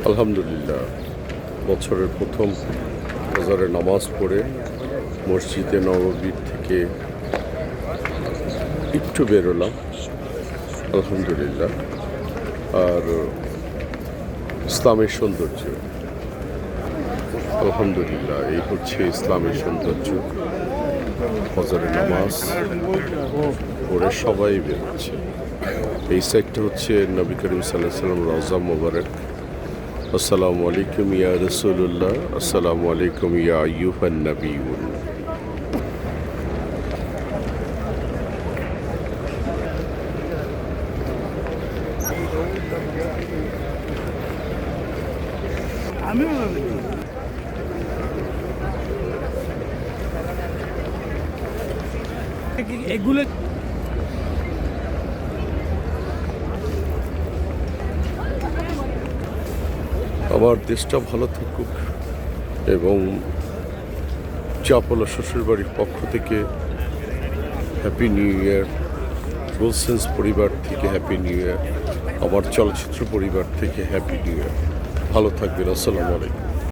আলহামদুলিল্লাহ, বছরের প্রথম ফজরের নামাজ পড়ে মসজিদে নববীর থেকে একটু বেরোলাম। আলহামদুলিল্লাহ। আর ইসলামের সৌন্দর্য, আলহামদুলিল্লাহ, এই হচ্ছে ইসলামের সৌন্দর্য। ফজরের নামাজ পড়ে সবাই বেরোচ্ছে। এই সাইডটা হচ্ছে নবী করিম সাল্লাল্লাহু আলাইহি ওয়াসাল্লাম রওজা মোবারক। আসসালামু আলাইকুম ইয়া রাসূলুল্লাহ, আসসালামু আলাইকুম ইয়া আইয়ুহান নবিয়্যুন। এগুলো আমার দেশটা ভালো থাকুক এবং চাপলা শ্বশুরবাড়ির পক্ষ থেকে হ্যাপি নিউ ইয়ার, রোলসেন্স পরিবার থেকে হ্যাপি নিউ ইয়ার, আমার চলচ্চিত্র পরিবার থেকে হ্যাপি নিউ ইয়ার। ভালো থাকবেন। আসসালামু আলাইকুম।